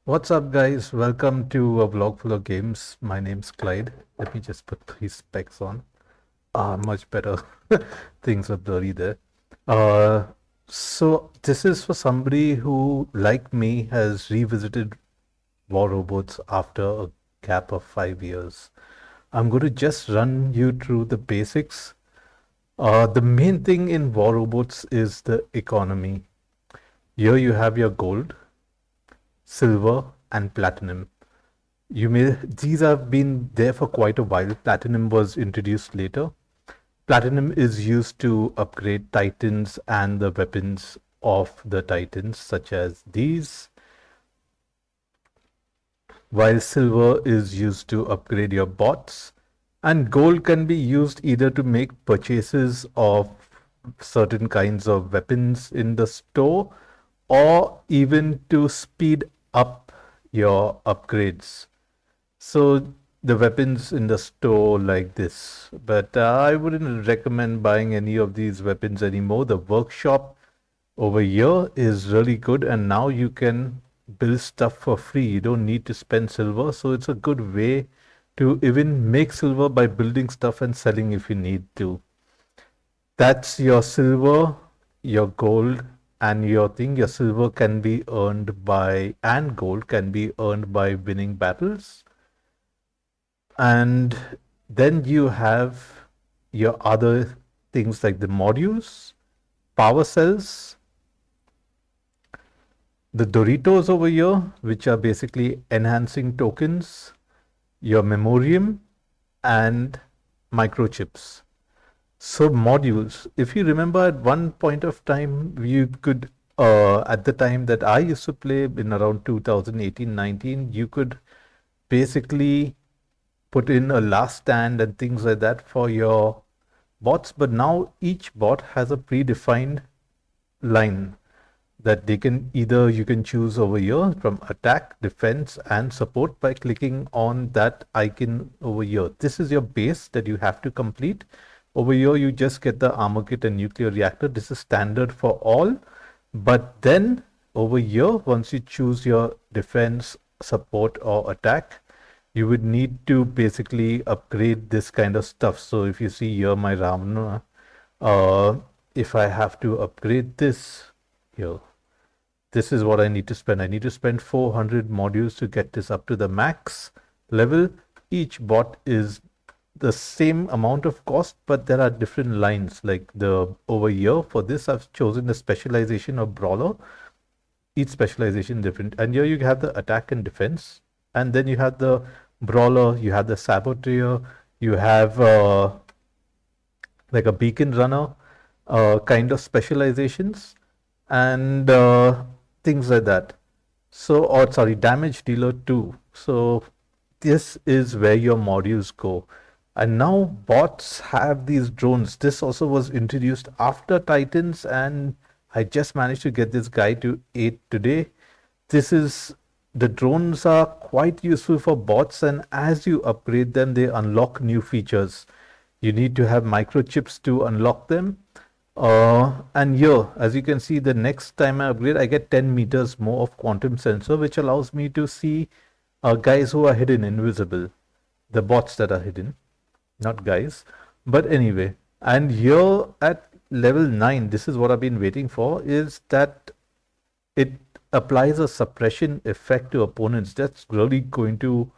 What's up, guys? Welcome to a vlog full of games. My name's Clyde. Let me just put these specs on. Much better. Things are blurry there. Uh, so this is for somebody who, like me, has revisited War Robots after a gap of 5 years. I'm going to just run you through the basics. The main thing in War Robots is the economy. Here you have your gold, silver, and platinum. These have been there for quite a while. Platinum was introduced later. Platinum is used to upgrade Titans and the weapons of the Titans, such as these, while silver is used to upgrade your bots, and gold can be used either to make purchases of certain kinds of weapons in the store or even to speed up your upgrades. So the weapons in the store like this, but I wouldn't recommend buying any of these weapons anymore. The workshop over here is really good, and now you can build stuff for free. You don't need to spend silver, so it's a good way to even make silver by building stuff and selling if you need to. That's your silver, your gold, and your thing. Your silver can be earned by, and gold can be earned by winning battles. And then you have your other things like the modules, power cells, the Doritos over here, which are basically enhancing tokens, your memoriam, and microchips. So modules, if you remember at one point of time, you could, at the time that I used to play in around 2018-19, you could basically put in a last stand and things like that for your bots. But now each bot has a predefined line that they can either you can choose over here from attack, defense, and support by clicking on that icon over here. This is your base that you have to complete. Over here, you just get the armor kit and nuclear reactor. This is standard for all. But then over here, once you choose your defense, support, or attack, you would need to basically upgrade this kind of stuff. So if you see here my Ravana, if I have to upgrade this here, this is what I need to spend. I need to spend 400 modules to get this up to the max level. Each bot is the same amount of cost, but there are different lines. Like the over here for this, I've chosen the specialization of brawler. Each specialization different, and here you have the attack and defense, and then you have the brawler, you have the saboteur, you have like a beacon runner kind of specializations, and things like that. So, or sorry, damage dealer 2. So this is where your modules go. And now bots have these drones. This also was introduced after Titans, and I just managed to get this guy to 8 today. This is the drones are quite useful for bots, and as you upgrade them, they unlock new features. You need to have microchips to unlock them. And here, as you can see, the next time I upgrade, I get 10 meters more of quantum sensor, which allows me to see guys who are hidden, invisible, the bots that are hidden, not guys. But anyway, and here at level 9, this is what I've been waiting for, is that it applies a suppression effect to opponents. That's really going to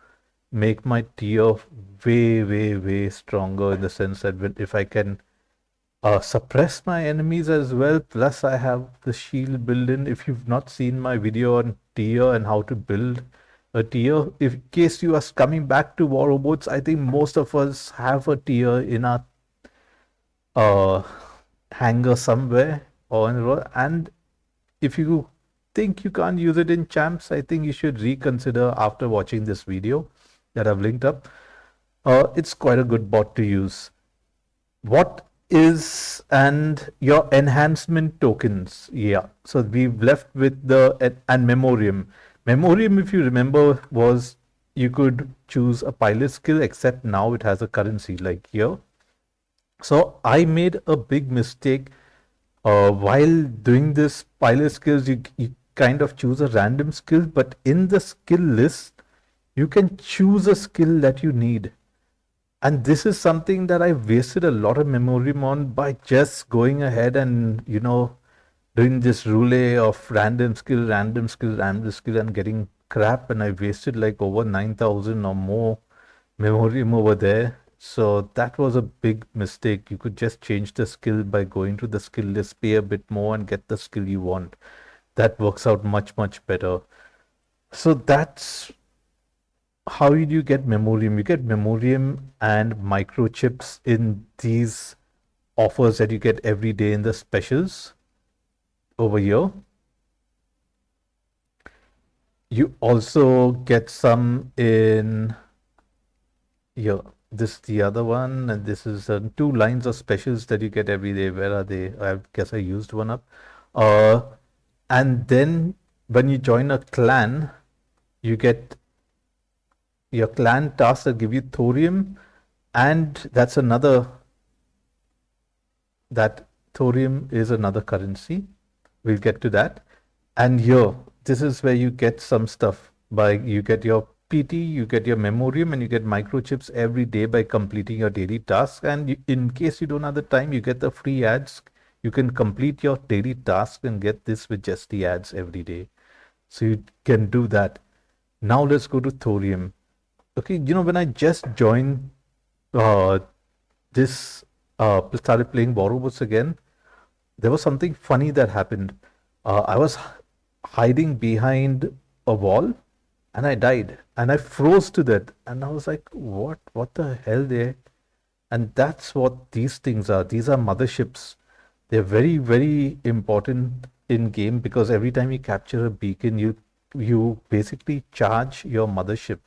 make my tier way, way, way stronger, in the sense that if I can suppress my enemies as well. Plus, I have the shield built in. If you've not seen my video on tier and how to build a tier, if in case you are coming back to War Robots, I think most of us have a tier in our uh, hangar somewhere or in the road. And if you think you can't use it in champs, I think you should reconsider after watching this video that I've linked up. It's quite a good bot to use. What is and your enhancement tokens? Yeah, so we've left with the and memoriam. Memoriam, if you remember, was you could choose a pilot skill, except now it has a currency like here. So I made a big mistake while doing this pilot skills. You kind of choose a random skill, but in the skill list, you can choose a skill that you need. And this is something that I wasted a lot of memorium on by just going ahead and, doing this roulette of random skill, random skill, random skill, and getting crap. And I wasted like over 9,000 or more memorium over there. So that was a big mistake. You could just change the skill by going to the skill list, pay a bit more, and get the skill you want. That works out much, much better. So that's how you get memorium. You get memorium and microchips in these offers that you get every day in the specials over here. You also get some in here. This is the other one, and this is 2 lines of specials that you get every day. Where are they? I guess I used one up. And then when you join a clan, you get your clan tasks that give you thorium, and that's another. That thorium is another currency. We'll get to that. And here, this is where you get some stuff. You get your PT, you get your memorium, and you get microchips every day by completing your daily tasks. And in case you don't have the time, you get the free ads. You can complete your daily task and get this with just the ads every day. So you can do that. Now let's go to thorium. Okay, when I just joined started playing Borrowbooks again, there was something funny that happened. I was hiding behind a wall and I died and I froze to death. And I was like, what the hell there? And that's what these things are. These are motherships. They're very, very important in game because every time you capture a beacon, you basically charge your mothership.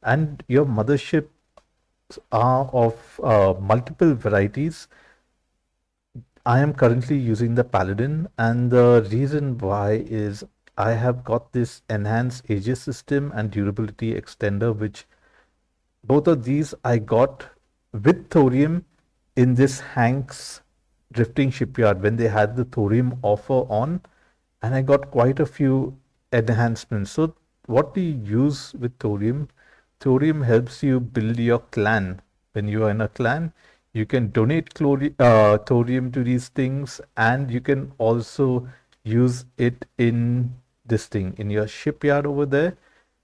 And your mothership are of multiple varieties. I am currently using the Paladin, and the reason why is I have got this enhanced Aegis system and durability extender, which both of these I got with thorium in this Hanks drifting shipyard when they had the thorium offer on, and I got quite a few enhancements. So what do you use with thorium? Thorium helps you build your clan. When you are in a clan, you can donate thorium to these things, and you can also use it in this thing, in your shipyard over there.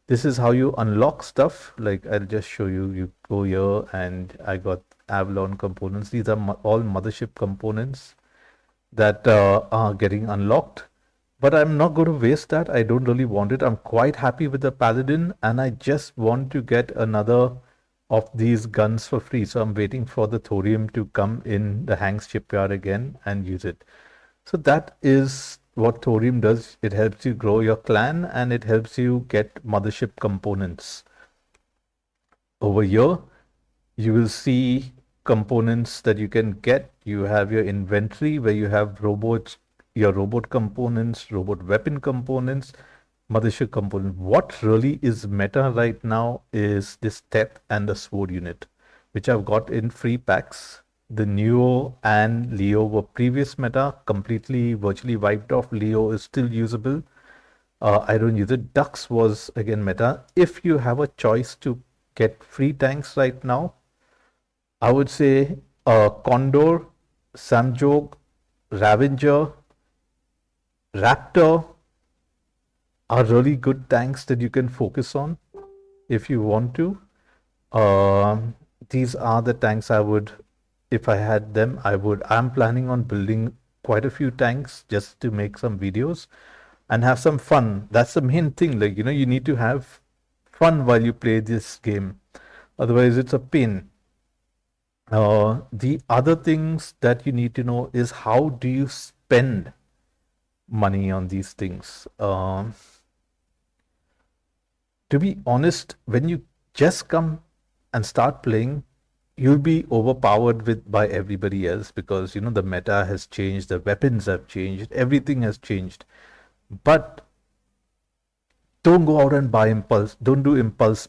This is how you unlock stuff. Like I'll just show you. You go here, and I got Avalon components. These are all mothership components that are getting unlocked. But I'm not going to waste that. I don't really want it. I'm quite happy with the Paladin, and I just want to get another of these guns for free. So I'm waiting for the thorium to come in the Hanks shipyard again and use it. So that is what thorium does. It helps you grow your clan and it helps you get mothership components. Over here, you will see components that you can get. You have your inventory where you have robots, your robot components, robot weapon components, mothership component. What really is meta right now is this Teth and the Sword unit, which I've got in free packs. The Neo and Leo were previous meta, completely virtually wiped off. Leo is still usable. I don't use it. Dux was again meta. If you have a choice to get free tanks right now, I would say Condor, Samjog, Ravager, Raptor are really good tanks that you can focus on if you want to. These are the tanks I would, if I had them, I'm planning on building quite a few tanks just to make some videos and have some fun. That's the main thing. Like, you need to have fun while you play this game. Otherwise, it's a pain. The other things that you need to know is how do you spend money on these things. To be honest, when you just come and start playing, you'll be overpowered by everybody else because the meta has changed, the weapons have changed, everything has changed. But don't go out and buy impulse. Don't do impulse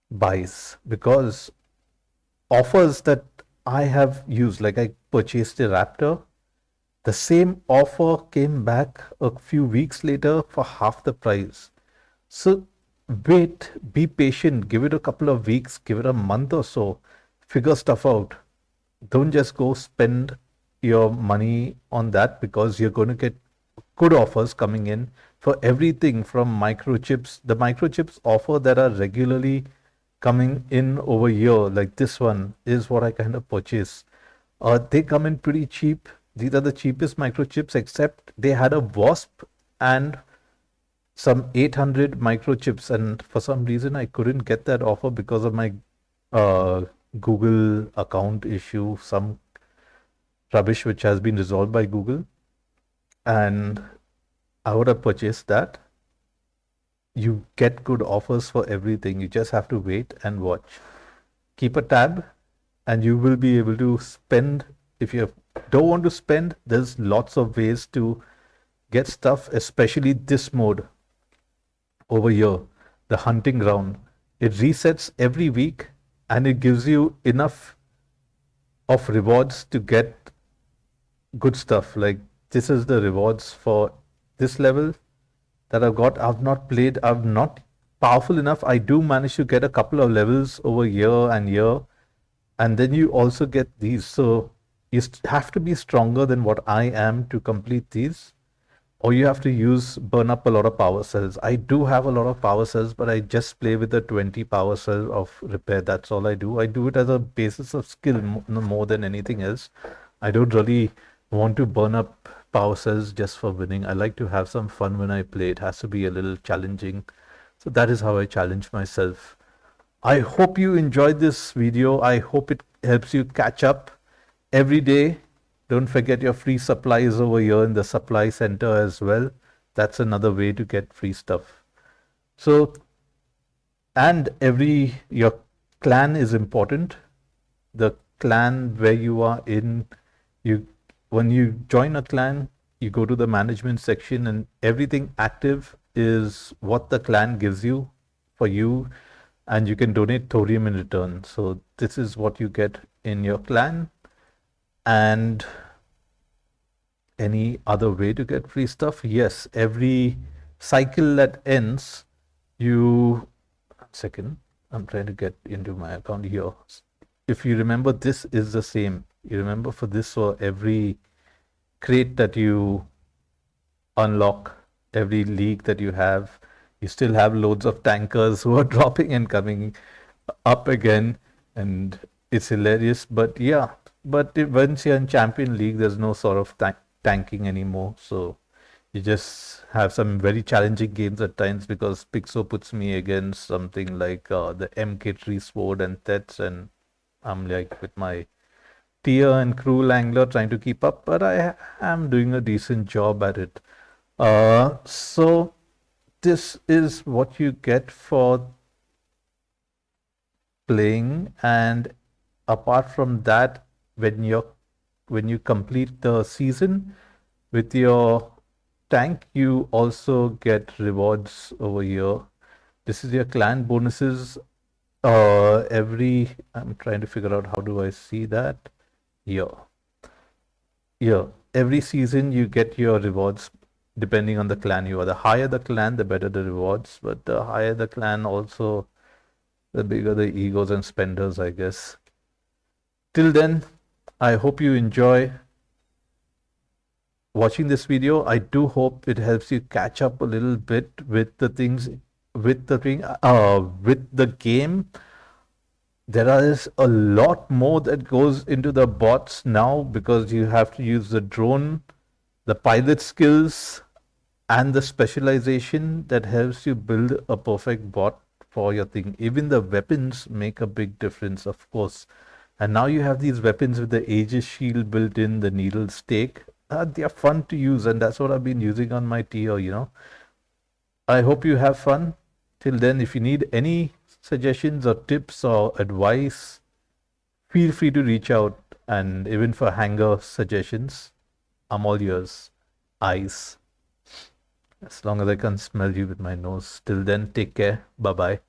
buys because offers that I have used, like I purchased a Raptor The same offer came back a few weeks later for half the price. So wait, be patient, give it a couple of weeks, give it a month or so, figure stuff out. Don't just go spend your money on that, because you're going to get good offers coming in for everything from microchips. The microchips offer that are regularly coming in over here, like this one, is what I kind of purchase. They come in pretty cheap. These are the cheapest microchips, except they had a WASP and some 800 microchips, and for some reason I couldn't get that offer because of my uh, Google account issue, some rubbish which has been resolved by Google, and I would have purchased that. You get good offers for everything. You just have to wait and watch. Keep a tab, and you will be able to spend. If you don't want to spend, there's lots of ways to get stuff, especially this mode over here, the hunting ground. It resets every week and it gives you enough of rewards to get good stuff. Like this is the rewards for this level that I've got. I've not played, I'm not powerful enough. I do manage to get a couple of levels over year and year. And then you also get these. So you have to be stronger than what I am to complete these, or you have to burn up a lot of power cells. I do have a lot of power cells, but I just play with the 20 power cell of repair. That's all I do. I do it as a basis of skill more than anything else. I don't really want to burn up power cells just for winning. I like to have some fun when I play. It has to be a little challenging. So that is how I challenge myself. I hope you enjoyed this video. I hope it helps you catch up every day. Don't forget your free supplies over here in the supply center as well. That's another way to get free stuff. So, and your clan is important. The clan where you are in, when you join a clan, you go to the management section, and everything active is what the clan gives you for you, and you can donate thorium in return. So this is what you get in your clan. And any other way to get free stuff? Yes, every cycle that ends, second, I'm trying to get into my account here. If you remember, this is the same. You remember, for this, for every crate that you unlock, every league that you have, you still have loads of tankers who are dropping and coming up again, and it's hilarious. But yeah, but once you're in Champion League, there's no sort of tanking anymore. So you just have some very challenging games at times, because Pixo puts me against something like the MK3 Sword and Thets, and I'm like with my Tier and Cruel Angler trying to keep up, but I am doing a decent job at it. So this is what you get for playing. And apart from that, when you complete the season with your tank, you also get rewards over here. This is your clan bonuses. I'm trying to figure out how do I see that. Yeah, every season you get your rewards depending on the clan you are. The higher the clan, the better the rewards, but the higher the clan, also the bigger the egos and spenders, I guess. Till then, I hope you enjoy watching this video. I do hope it helps you catch up a little bit with the things, with the game. There is a lot more that goes into the bots now, because you have to use the drone, the pilot skills, and the specialization that helps you build a perfect bot for your thing. Even the weapons make a big difference, of course. And now you have these weapons with the Aegis shield built in, the needle stake. They are fun to use, and that's what I've been using on my tier. I hope you have fun. Till then, if you need any suggestions or tips or advice, feel free to reach out. And even for hanger suggestions, I'm all yours. Eyes. As long as I can smell you with my nose. Till then, take care. Bye bye.